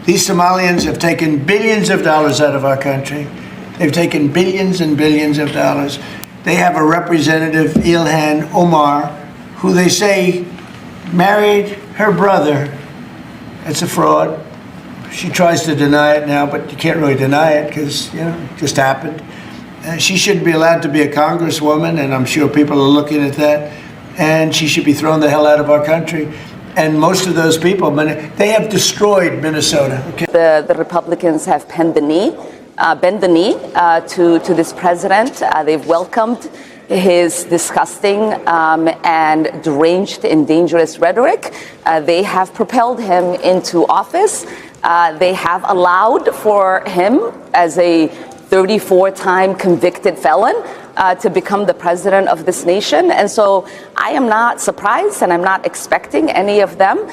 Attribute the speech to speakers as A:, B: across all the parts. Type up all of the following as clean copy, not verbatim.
A: These Somalians have taken billions of dollars out of our country. They've taken billions and billions of dollars. They have a representative, Ilhan Omar, who they say married her brother. It's a fraud. She tries to deny it now, but you can't really deny it because, it just happened. She shouldn't be allowed to be a congresswoman, and I'm sure people are looking at that. And she should be thrown the hell out of our country. And most of those people, they have destroyed Minnesota. Okay?
B: The Republicans have bent the knee to this president. They've welcomed his disgusting and deranged and dangerous rhetoric. They have propelled him into office. They have allowed for him, as a 34-time convicted felon, to become the president of this nation. And so I am not surprised, and I'm not expecting any of them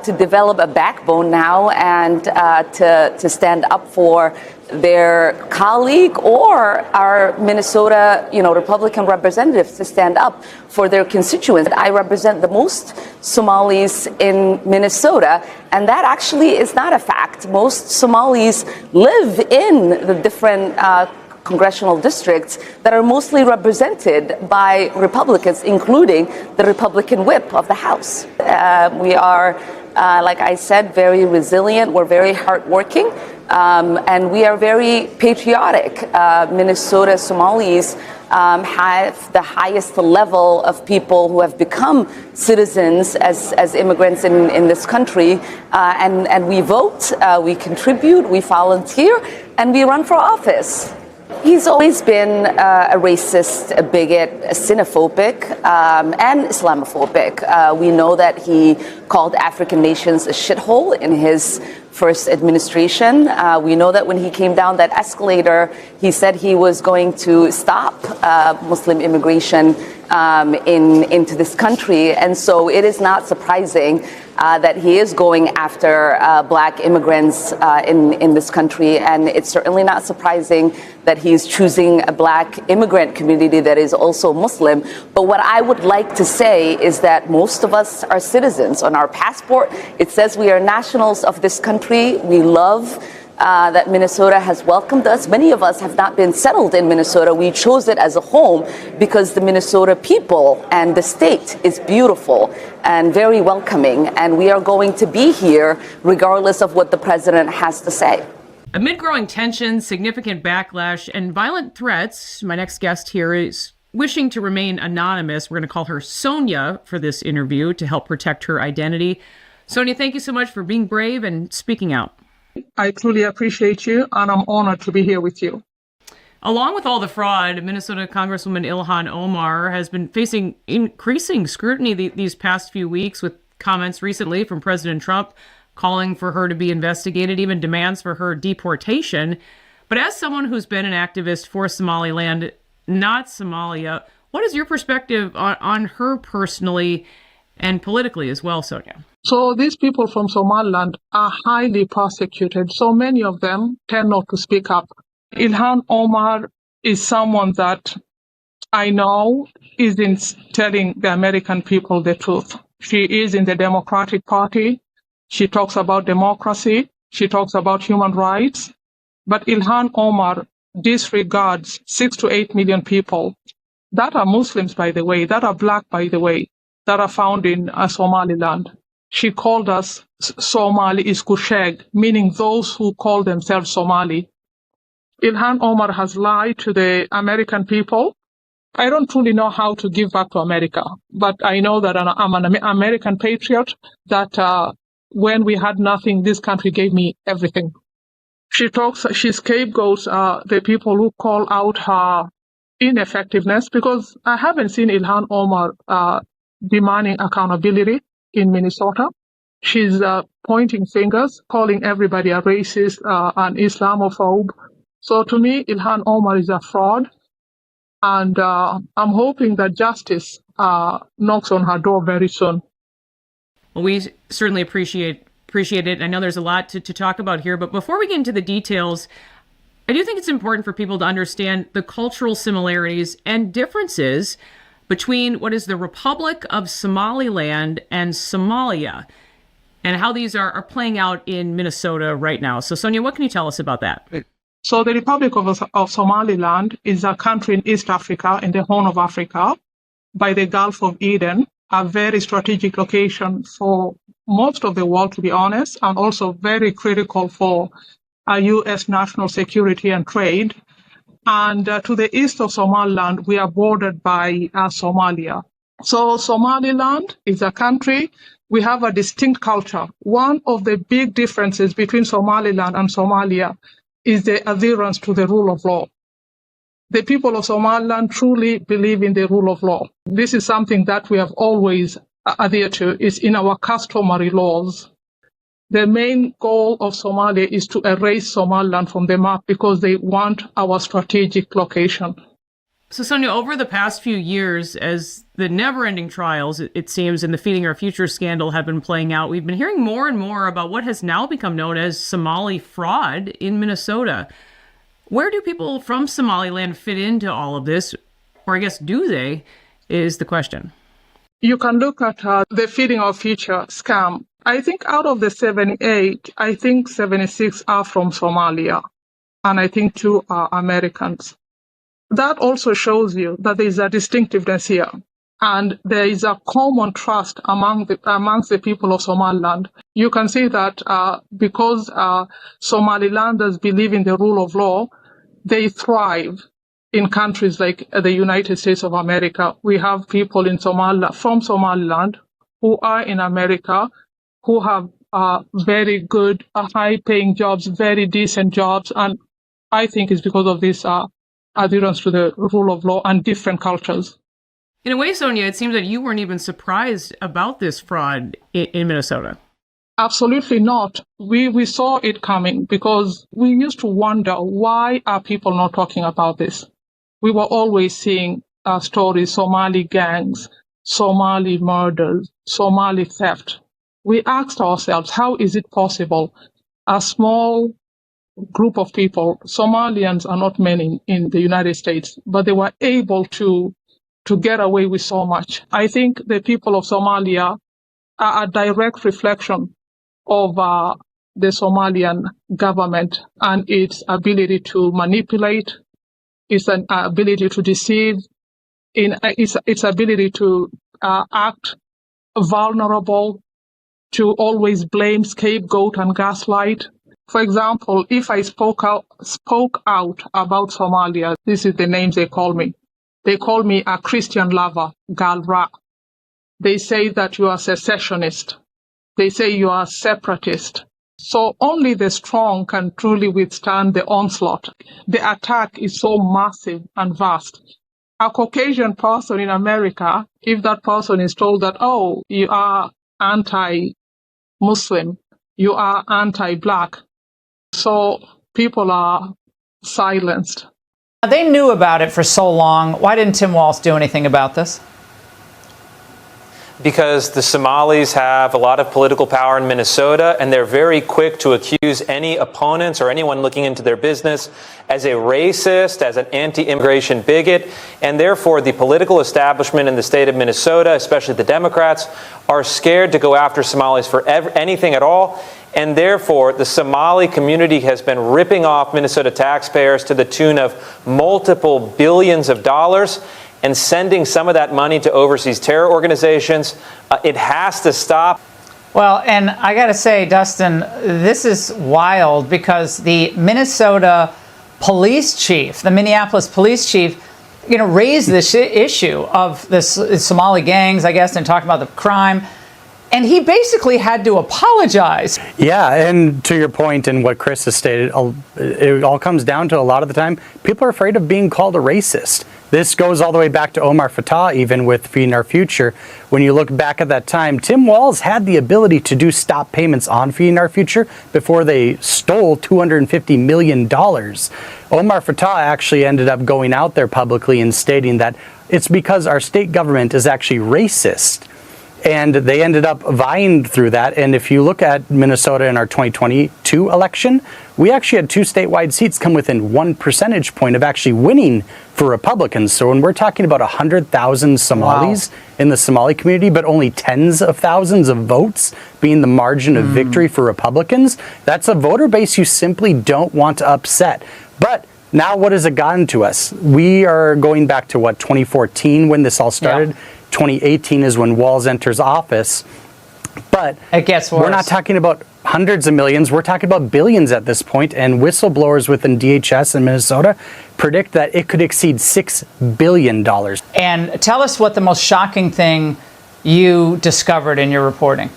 B: to develop a backbone now and to stand up for their colleague or our Minnesota, Republican representatives to stand up for their constituents. I represent the most Somalis in Minnesota, and that actually is not a fact. Most Somalis live in the different congressional districts that are mostly represented by Republicans, including the Republican whip of the House. We are, like I said, very resilient. We're very hardworking. And we are very patriotic. Minnesota Somalis have the highest level of people who have become citizens as immigrants in this country. And we vote, we contribute, we volunteer, and we run for office. He's always been a racist, a bigot, a xenophobic, and Islamophobic. We know that he called African nations a shithole in his first administration. We know that when he came down that escalator, he said he was going to stop Muslim immigration into this country. And so it is not surprising that he is going after black immigrants in this country. And it's certainly not surprising that he's choosing a black immigrant community that is also Muslim. But what I would like to say is that most of us are citizens. On our passport, it says we are nationals of this country. We love that Minnesota has welcomed us. Many of us have not been settled in Minnesota. We chose it as a home because the Minnesota people and the state is beautiful and very welcoming. And we are going to be here regardless of what the president has to say.
C: Amid growing tensions, significant backlash, and violent threats, my next guest here is wishing to remain anonymous. We're going to call her Sonia for this interview to help protect her identity. Sonia, thank you so much for being brave and speaking out.
D: I truly appreciate you, and I'm honored to be here with you.
C: Along with all the fraud, Minnesota Congresswoman Ilhan Omar has been facing increasing scrutiny these past few weeks, with comments recently from President Trump calling for her to be investigated, even demands for her deportation. But as someone who's been an activist for Somaliland, not Somalia, what is your perspective on her personally and politically as well, Sonia?
D: So these people from Somaliland are highly persecuted. So many of them tend not to speak up. Ilhan Omar is someone that I know isn't telling the American people the truth. She is in the Democratic Party. She talks about democracy. She talks about human rights. But Ilhan Omar disregards 6 to 8 million people that are Muslims, by the way, that are black, by the way, that are found in Somaliland. She called us Somali Iskusheg, meaning those who call themselves Somali. Ilhan Omar has lied to the American people. I don't truly know how to give back to America, but I know that I'm an American patriot, that when we had nothing, this country gave me everything. She scapegoats the people who call out her ineffectiveness, because I haven't seen Ilhan Omar demanding accountability in Minnesota. She's pointing fingers, calling everybody a racist, an Islamophobe. So to me, Ilhan Omar is a fraud. And I'm hoping that justice knocks on her door very soon.
C: Well, we certainly appreciate it. I know there's a lot to talk about here, but before we get into the details, I do think it's important for people to understand the cultural similarities and differences between what is the Republic of Somaliland and Somalia. and how these are playing out in Minnesota right now. So, Sonia, what can you tell us about that?
D: So the Republic of Somaliland is a country in East Africa, in the Horn of Africa, by the Gulf of Eden, a very strategic location for most of the world, to be honest, and also very critical for U.S. national security and trade. And to the east of Somaliland, we are bordered by Somalia. So Somaliland is a country. We have a distinct culture. One of the big differences between Somaliland and Somalia is the adherence to the rule of law. The people of Somaliland truly believe in the rule of law. This is something that we have always adhered to, is in our customary laws. The main goal of Somalia is to erase Somaliland from the map because they want our strategic location.
C: So, Sonia, over the past few years, as the never-ending trials, it seems, in the Feeding Our Future scandal have been playing out, we've been hearing more and more about what has now become known as Somali fraud in Minnesota. Where do people from Somaliland fit into all of this? Or I guess, do they, is the question.
D: You can look at the Feeding Our Future scam. I think out of the 78, I think 76 are from Somalia, and I think 2 are Americans. That also shows you that there is a distinctiveness here, and there is a common trust amongst the people of Somaliland. You can see that because Somalilanders believe in the rule of law, they thrive in countries like the United States of America. We have people in from Somaliland who are in America, who have very good, high-paying jobs, very decent jobs, and I think it's because of this adherence to the rule of law and different cultures.
C: In a way, Sonia, it seems that you weren't even surprised about this fraud in Minnesota.
D: Absolutely not. We saw it coming because we used to wonder, why are people not talking about this? We were always seeing stories, Somali gangs, Somali murders, Somali theft. We asked ourselves, how is it possible? A small group of people, Somalians are not many in the United States, but they were able to get away with so much. I think the people of Somalia are a direct reflection of the Somalian government and its ability to manipulate, its ability to deceive, its ability to act vulnerable, to always blame, scapegoat, and gaslight. For example, if I spoke out about Somalia, this is the names they call me. They call me a Christian lover, Galra. They say that you are secessionist. They say you are separatist. So only the strong can truly withstand the onslaught. The attack is so massive and vast. A Caucasian person in America, if that person is told that, oh, you are anti-Muslim, you are anti-Black, so people are silenced.
E: They knew about it for so long. Why didn't Tim Walz do anything about this?
F: Because the Somalis have a lot of political power in Minnesota, and they're very quick to accuse any opponents or anyone looking into their business as a racist, as an anti-immigration bigot, and therefore the political establishment in the state of Minnesota, especially the Democrats, are scared to go after Somalis for anything at all, and therefore the Somali community has been ripping off Minnesota taxpayers to the tune of multiple billions of dollars, and sending some of that money to overseas terror organizations. It has to stop.
E: Well, and I got to say, Dustin, this is wild because the Minnesota police chief, the Minneapolis police chief, raised this issue of the Somali gangs, I guess, and talked about the crime. And he basically had to apologize.
G: Yeah, and to your point and what Chris has stated, it all comes down to, a lot of the time, people are afraid of being called a racist. This goes all the way back to Omar Fattah, even with Feeding Our Future. When you look back at that time, Tim Walz had the ability to do stop payments on Feeding Our Future before they stole $250 million. Omar Fattah actually ended up going out there publicly and stating that it's because our state government is actually racist. And they ended up vying through that. And if you look at Minnesota in our 2022 election, we actually had 2 statewide seats come within 1 percentage point of actually winning for Republicans. So when we're talking about 100,000 Somalis in the Somali community, but only tens of thousands of votes being the margin of victory for Republicans, that's a voter base you simply don't want to upset. But now what has it gotten to us? We are going back to 2014 when this all started.
E: Yeah.
G: 2018 is when Walz enters office. But
E: it gets worse.
G: We're not talking about hundreds of millions. We're talking about billions at this point. And whistleblowers within DHS in Minnesota predict that it could exceed $6 billion.
E: And tell us what the most shocking thing you discovered in your reporting.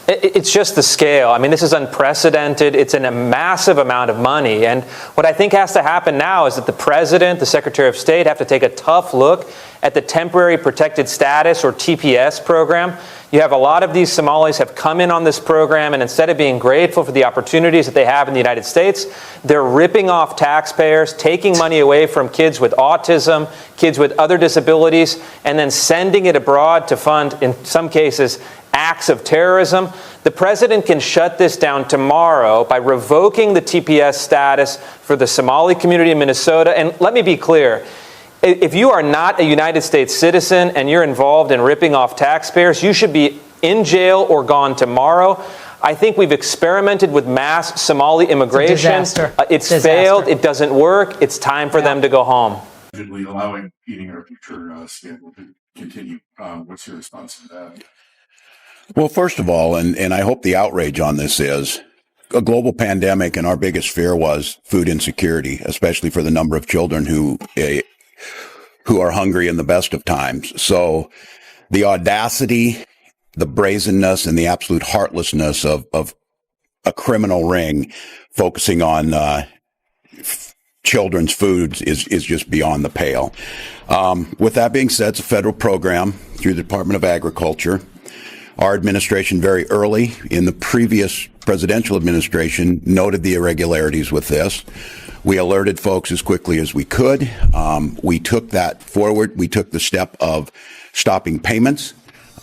F: It's just the scale. I mean, this is unprecedented. It's in a massive amount of money. And what I think has to happen now is that the president, the secretary of state have to take a tough look at the temporary protected status or TPS program. You have a lot of these Somalis have come in on this program, and instead of being grateful for the opportunities that they have in the United States, they're ripping off taxpayers, taking money away from kids with autism, kids with other disabilities, and then sending it abroad to fund, in some cases, acts of terrorism. The president can shut this down tomorrow by revoking the TPS status for the Somali community in Minnesota. And let me be clear, if you are not a United States citizen and you're involved in ripping off taxpayers, you should be in jail or gone tomorrow. I think we've experimented with mass Somali immigration. It's failed. It doesn't work. It's time for them to go home.
H: Allowing eating our future scandal to continue. What's your response to that?
I: Well, first of all, and I hope the outrage on this is a global pandemic, and our biggest fear was food insecurity, especially for the number of children who are hungry in the best of times. So the audacity, the brazenness, and the absolute heartlessness of a criminal ring focusing on children's foods is just beyond the pale. With that being said, it's a federal program through the Department of Agriculture. Our administration very early in the previous presidential administration noted the irregularities with this. We alerted folks as quickly as we could. We took that forward. We took the step of stopping payments.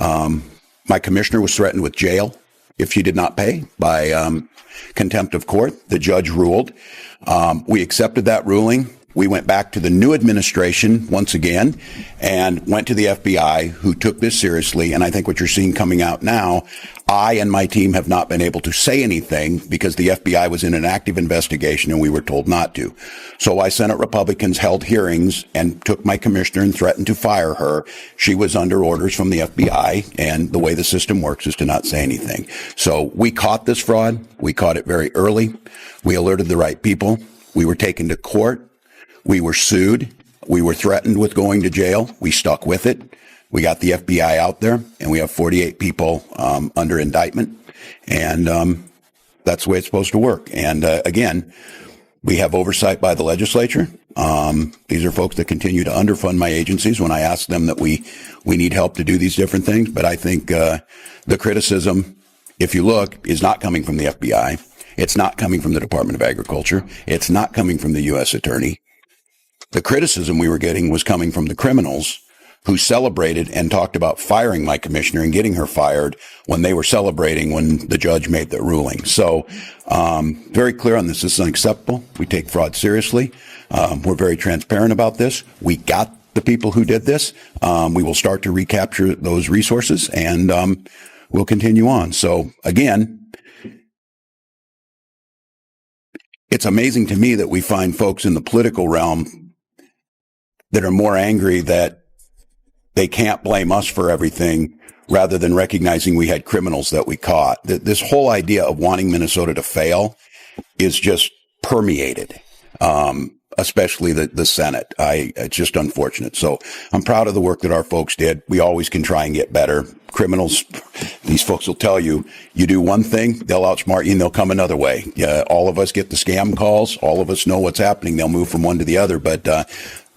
I: My commissioner was threatened with jail if she did not pay by contempt of court. The judge ruled. We accepted that ruling. We went back to the new administration once again and went to the FBI, who took this seriously. And I think what you're seeing coming out now, I and my team have not been able to say anything because the FBI was in an active investigation and we were told not to. So why Senate Republicans held hearings and took my commissioner and threatened to fire her. She was under orders from the FBI, and the way the system works is to not say anything. So we caught this fraud. We caught it very early. We alerted the right people. We were taken to court. We were sued. We were threatened with going to jail. We stuck with it. We got the FBI out there, and we have 48 people under indictment. And that's the way it's supposed to work. And again, we have oversight by the legislature. These are folks that continue to underfund my agencies when I ask them that we need help to do these different things. But I think the criticism, if you look, is not coming from the FBI. It's not coming from the Department of Agriculture. It's not coming from the U.S. Attorney. The criticism we were getting was coming from the criminals who celebrated and talked about firing my commissioner and getting her fired when they were celebrating when the judge made the ruling. So, very clear on this. This is unacceptable. We take fraud seriously. We're very transparent about this. We got the people who did this. We will start to recapture those resources, and we'll continue on. So again, it's amazing to me that we find folks in the political realm that are more angry that they can't blame us for everything rather than recognizing we had criminals that we caught. This whole idea of wanting Minnesota to fail is just permeated, especially the Senate. It's just unfortunate. So I'm proud of the work that our folks did. We always can try and get better. Criminals, these folks will tell you, you do one thing, they'll outsmart you and they'll come another way. All of us get the scam calls. All of us know what's happening. They'll move from one to the other. But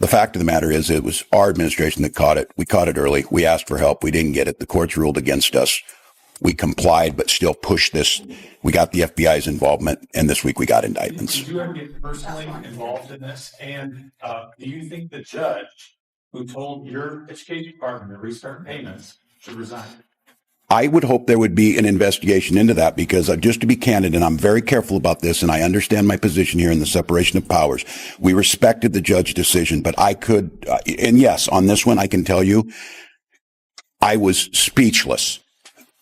I: the fact of the matter is it was our administration that caught it. We caught it early. We asked for help. We didn't get it. The courts ruled against us. We complied, but still pushed this. We got the FBI's involvement, and this week we got indictments.
H: Did you ever get personally involved in this? And do you think the judge who told your education department to restart payments should resign.
I: I would hope there would be an investigation into that because just to be candid, and I'm very careful about this, and I understand my position here in the separation of powers. We respected the judge's decision, but I could, and yes, on this one, I can tell you, I was speechless.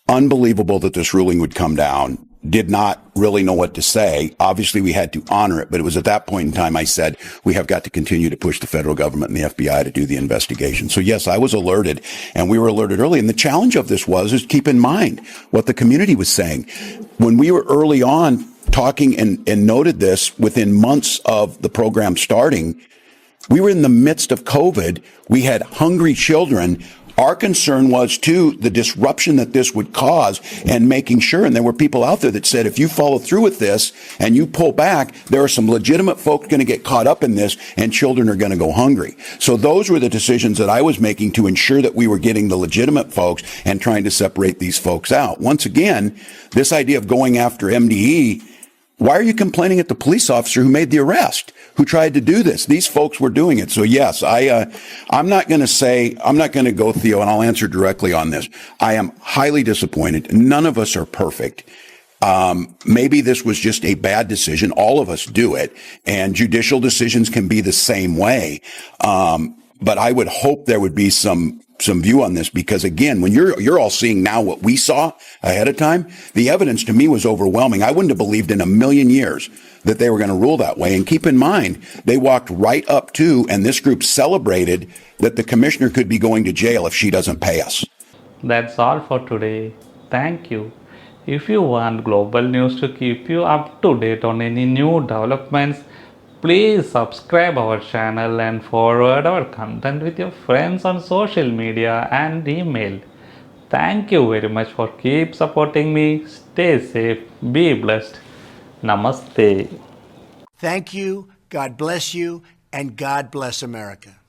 I: Unbelievable that this ruling would come down. Did not really know what to say. Obviously, we had to honor it, but it was at that point in time I said, we have got to continue to push the federal government and the FBI to do the investigation. So yes, I was alerted, and we were alerted early. And the challenge of this is keep in mind what the community was saying. When we were early on talking and noted this within months of the program starting, we were in the midst of COVID. We had hungry children. Our concern was, too, the disruption that this would cause and making sure, and there were people out there that said, if you follow through with this and you pull back, there are some legitimate folks going to get caught up in this and children are going to go hungry. So those were the decisions that I was making to ensure that we were getting the legitimate folks and trying to separate these folks out. Once again, this idea of going after MDE, why are you complaining at the police officer who made the arrest, who tried to do this? These folks were doing it. So yes, I'm not going to go, Theo, and I'll answer directly on this. I am highly disappointed. None of us are perfect. Maybe this was just a bad decision. All of us do it, and judicial decisions can be the same way. But I would hope there would be some view on this, because again, when you're all seeing now what we saw ahead of time, the evidence to me was overwhelming. I wouldn't have believed in a million years that they were going to rule that way. And keep in mind, they walked right up to, and this group celebrated that the commissioner could be going to jail if she doesn't pay us.
J: That's all for today. Thank you. If you want global news to keep you up to date on any new developments, please subscribe our channel and forward our content with your friends on social media and email. Thank you very much for keep supporting me. Stay safe, be blessed. Namaste.
A: Thank you, God bless you, and God bless America.